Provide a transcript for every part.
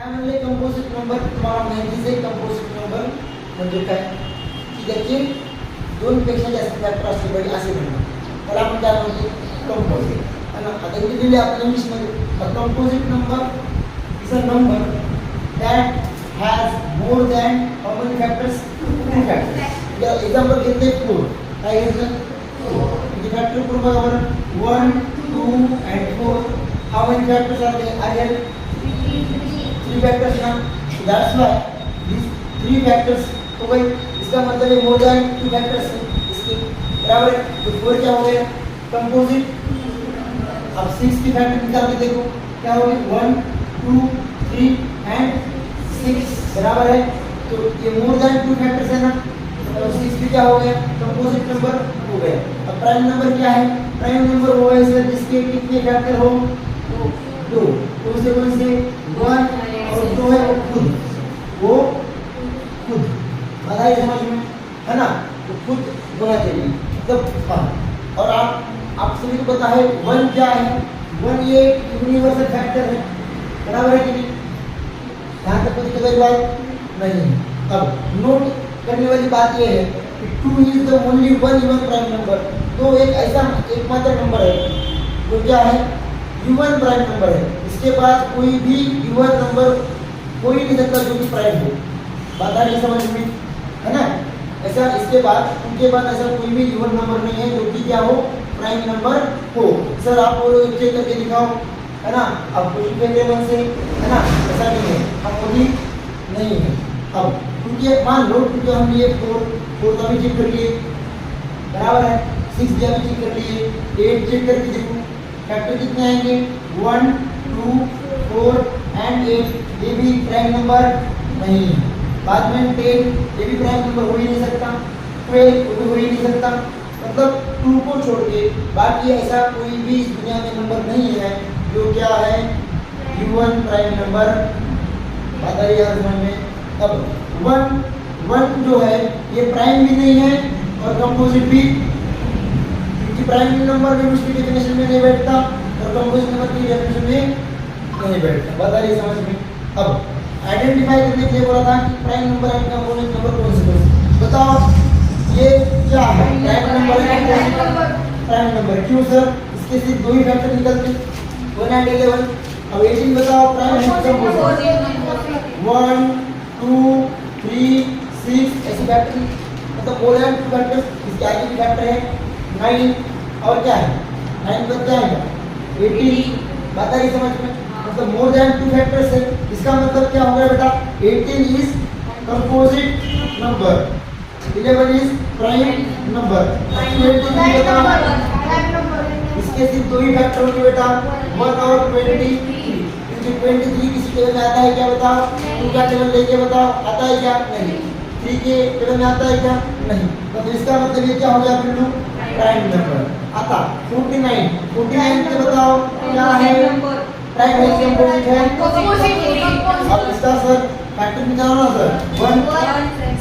काय म्हणले composite number तुम्हाला माहितीच आहे कंपोजिट नंबर म्हणजे काय की त्याचे दोन पेक्षा जास्त फॅक्टर असले पाहिजे असे म्हणतात त्याला आपण काय म्हणतो कंपोजिट आणि आता इथे दिले आपण इंग्लिशमध्ये composite number is a number that has more than how many factors two factors example घेतले 4 काय घेतलं किती फॅक्टर करू बघा बरं 1 2 and 4 how many factors are there 3 factors ना दैट्स व्हाई these 3 फैक्टर्स तो भाई इसका मतलब है मोर देन 2 फैक्टर्स इसके बराबर है तो 4 क्या हो गया कंपोजिट अब 6 की फैक्टर निकाल के देखो क्या हो गया 1 2 3 एंड 6 बराबर है तो ये मोर देन 2 फैक्टर्स है ना तो 6 भी क्या हो गया कंपोजिट नंबर हो गया अब प्राइम नंबर क्या है प्राइम नंबर वो है सर जिसके कितने फैक्टर हो 2 तो उसे कौन से 1 और 2 है वो खुद बताइए समझ में है ना तो खुद होना चाहिए तब हाँ और आप सभी को पता है 1 क्या है 1 ये यूनिवर्सल फैक्टर है बराबर है कि नहीं यहाँ तक कोई कोई बात नहीं है अब नोट करने वाली बात ये है कि 2 is the only one even prime number तो एक ऐसा एकमात्र नंबर है वो क्या है इवन प्राइम नंबर है इसके पास कोई भी इवन नंबर कोई नहीं सकता जो कि प्राइम हो बात आ रही समझ में है ना ऐसा इसके बाद उनके बाद ऐसा कोई भी इवन नंबर नहीं है जो कि क्या हो प्राइम नंबर हो सर आप वो चेक करके दिखाओ है ना अब कुछ वन से है ना ऐसा नहीं है हम वो भी नहीं है अब क्योंकि मान लो क्योंकि हम ये 4 का भी चेक कर लिए बराबर है 6 का भी चेक कर लिए 8 चेक करके देखो फैक्टर कितने आएंगे 1 2 4 एंड 8 ये भी प्राइम नंबर नहीं है बाद में 10 ये भी प्राइम नंबर हो ही नहीं सकता 12 वो भी हो ही नहीं सकता मतलब 2 को छोड़ के बाकी ऐसा कोई भी इस दुनिया में नंबर नहीं है जो क्या है इवन प्राइम नंबर बात आ रही है समझ में अब 1 जो है ये प्राइम भी नहीं है और कंपोजिट भी क्योंकि प्राइम नंबर में उसकी डेफिनेशन में नहीं बैठता और कंपोजिट नंबर की डेफिनेशन में नहीं बैठता बता रही समझ में अब आइडेंटिफाई करने के लिए बोला था कि prime number and composite number कौन से बताओ ये क्या है प्राइम नंबर है प्राइम नंबर क्यों सर इसके सिर्फ 2 ही फैक्टर निकलते 1 एंड 11 अब 18 बताओ प्राइम है कंपोजिट 1 2 3 6 ऐसे फैक्टर मतलब मोर देन 2 फैक्टर्स इसके आगे भी फैक्टर है 9 और क्या है 9 पर क्या है 18 बात आ रही समझ में मतलब मोर देन 2 फैक्टर्स है इसका मतलब क्या हो गया बेटा 18 is composite number 11 is prime number इसके सिर्फ 2 ही फैक्टर होंगे बेटा 1 और 23 क्योंकि 23 किसी टेबल में आता है क्या बताओ 2 का टेबल लेके बताओ आता है क्या नहीं 3 के टेबल में आता है क्या नहीं तो इसका मतलब ये क्या हो गया बिल्लू प्राइम नंबर आता 49 से बताओ क्या है प्राइम है कंपोजिट है अब इसका सर फैक्टर निकालो ना सर 1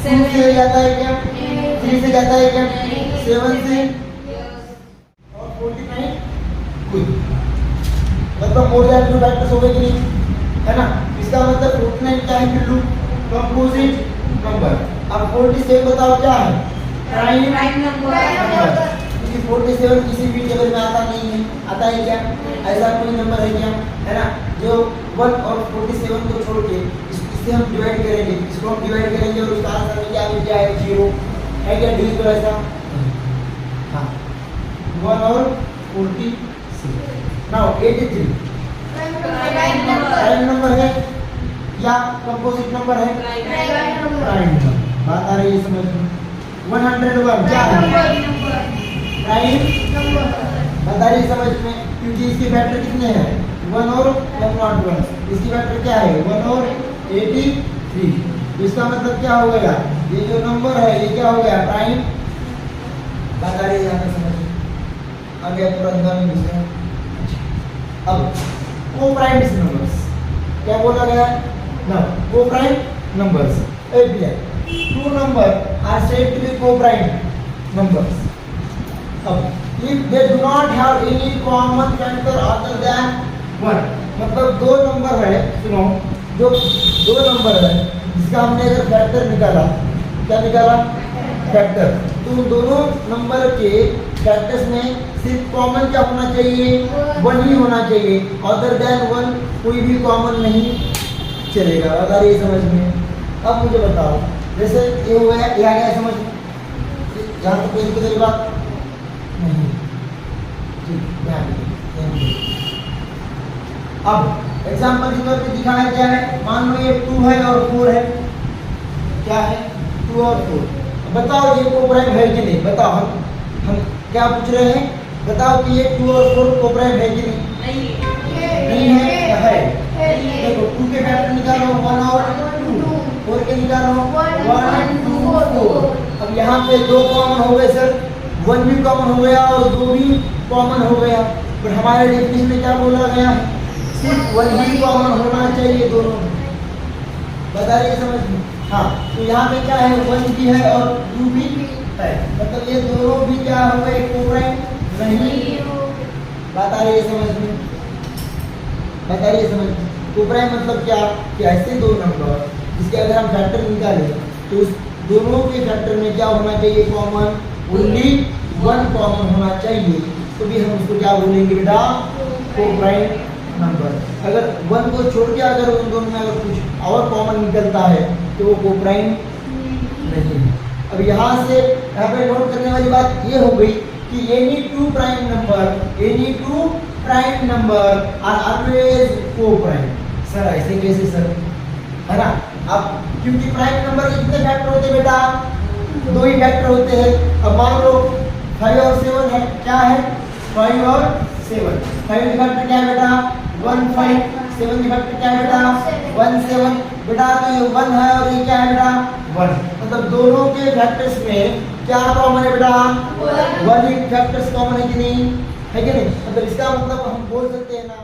2 से जाता है क्या 3 से जाता है क्या 7 से और 49 खुद मतलब मोर देन 2 फैक्टर्स हो गए कि नहीं है ना इसका मतलब 49 क्या है बिल्लू कंपोजिट नंबर अब 47 बताओ क्या है प्राइम नंबर 47 किसी भी टेबल में आता नहीं है आता है क्या ऐसा कोई नंबर है क्या है ना जो 1 और 47 को छोड़ के इससे हम डिवाइड करेंगे इसको हम डिवाइड करेंगे और उसका आंसर में क्या मिल जाए 0 है क्या डिविजिबल ऐसा हाँ 1 और 46 नाउ 83 प्राइम नंबर है या कंपोजिट नंबर है प्राइम नंबर बात आ रही है समझ में 101 क्या है प्राइम बता रही समझ में क्योंकि इसके फैक्टर कितने हैं 1 और 101 इसकी फैक्टर क्या है 1 और 83 इसका मतलब क्या हो गया ये जो नंबर है ये क्या हो गया प्राइम बता रही है समझ में आ गया पूरा ध्यान में अब को प्राइम नंबर्स क्या बोला गया ना coprime numbers two numbers are said to be coprime numbers अब if they do not have any common factor other than 1 मतलब 2 नंबर है सुनो जो दो नंबर है जिसका हमने अगर फैक्टर निकाला, क्या निकाला, फैक्टर, तो उन दोनों नंबर के फैक्टर्स में सिर्फ कॉमन क्या होना चाहिए, 1 ही होना चाहिए, अदर देन 1 कोई भी कॉमन नहीं चलेगा। अगर ये समझ में, अब मुझे बताओ, जैसे ये हुआ है, ये आ गया समझ में, जहाँ तक कोई दिक्कत बात नहीं, ठीक, ध्यान दीजिए। अब एग्जाम्पल के तौर पे दिखाया क्या है, मान लो ये 2 है और 4 है, क्या है, 2 और 4, बताओ ये कोप्राइम है कि नहीं, बताओ, हम क्या पूछ रहे हैं, बताओ कि ये 2 और 4 कोप्राइम है कि नहीं, नहीं है, क्या है, देखो 2 के फैक्टर निकालो 1 और 2, 4 के निकालो 1 2 4, अब यहाँ पे 2 कॉमन हो गए सर, 1 भी कॉमन हो गया और 2 भी कॉमन हो गया, पर हमारे डेफिनेशन में क्या बोला गया है, सिर्फ 1 ही कॉमन होना चाहिए दोनों, बता रही है समझ में। हाँ, तो यहाँ पे क्या है, 1 भी है और 2 भी है, मतलब ये दोनों भी क्या हो गए, कोप्राइम नहीं, बता रही है समझ में, बता रही है समझ में। कोप्राइम मतलब क्या, कि ऐसे दो नंबर जिसके अगर हम फैक्टर निकालें तो उस दोनों के फैक्टर में क्या होना चाहिए, कॉमन, ओनली 1 कॉमन होना चाहिए, तो भी हम उसको क्या बोलेंगे बेटा, कोप्राइम नंबर। अगर 1 को छोड़ के अगर उन दोनों में अगर कुछ और कॉमन निकलता है तो वो कोप्राइम नहीं है। अब यहाँ से यहाँ पे नोट करने वाली बात ये हो गई कि any two prime number are always coprime. Sir ऐसे कैसे सर, है ना, अब क्योंकि प्राइम नंबर के कितने फैक्टर होते हैं बेटा, 2 ही फैक्टर होते हैं। अब मान लो 5 और 7 है, क्या है, 5 और 7, 5 की फैक्टर क्या है बेटा, 1 5, 7 की फैक्टर क्या है बेटा, 1 7, बेटा तो ये 1 है और ये क्या है बेटा, 1, मतलब दोनों के फैक्टर्स में क्या कॉमन है बेटा, 1 ही फैक्टर्स कॉमन है कि नहीं, है कि नहीं, मतलब इसका मतलब हम बोल सकते हैं ना,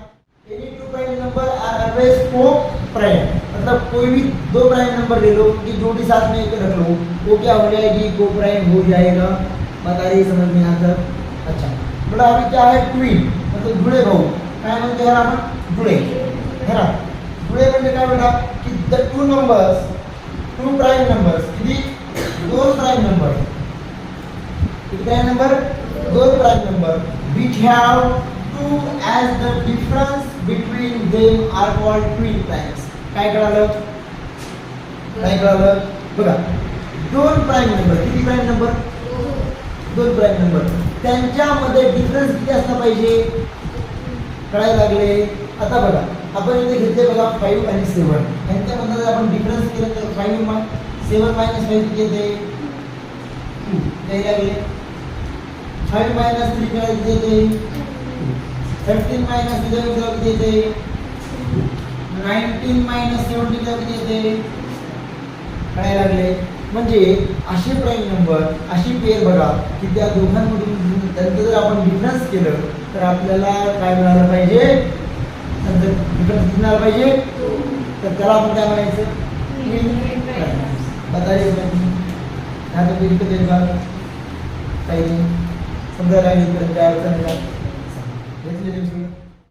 any two prime number are always coprime, मतलब कोई भी 2 प्राइम नंबर ले लो, कि जोड़ी साथ में एक रख लो, वो क्या हो जाएगी, कोप्राइम हो जाएगा, बता रही समझ में यहाँ तक। अच्छा बेटा अभी क्या है, ट्विन मतलब जुड़े भाऊ, क्या म्हणते हैं आपण, जुड़े, है ना, जुड़े म्हणजे काय बेटा, कि द 2 नंबर्स, 2 प्राइम नंबर्स, किती, 2 प्राइम नंबर, किती prime number, 2 prime number, which have 2 as the difference between them are called twin primes. काय कळालं, काय कळालं, बघा 2 प्राइम नंबर, किती प्राइम नंबर, 2 प्राइम नंबर, त्यांच्यामध्ये डिफरन्स किती असला पाहिजे, कळायला लागले। आता बघा आपण इथे घेतले बघा 5 आणि 7, यांच्यामध्ये आपण डिफरन्स केलं तर 7 मायनस 5 किती येते, 2, काय लागले, 5 मायनस 3 काय येते, 13 मायनस 11 किती येते, 19 मायनस 17 किती येते, कळायला लागले। म्हणजे असे प्राइम नंबर, अशी पेअर बघा की त्या दोघांमधून त्यांचं जर आपण डिफरन्स केलं तर आपल्याला काय मिळालं पाहिजे, त्यांचं डिफरन्स मिळालं पाहिजे, तर त्याला आपण काय म्हणायचं, बताइए यहाँ तो कोई दिक्कत बात काही नाही, समजा काय काय अडचण नाही।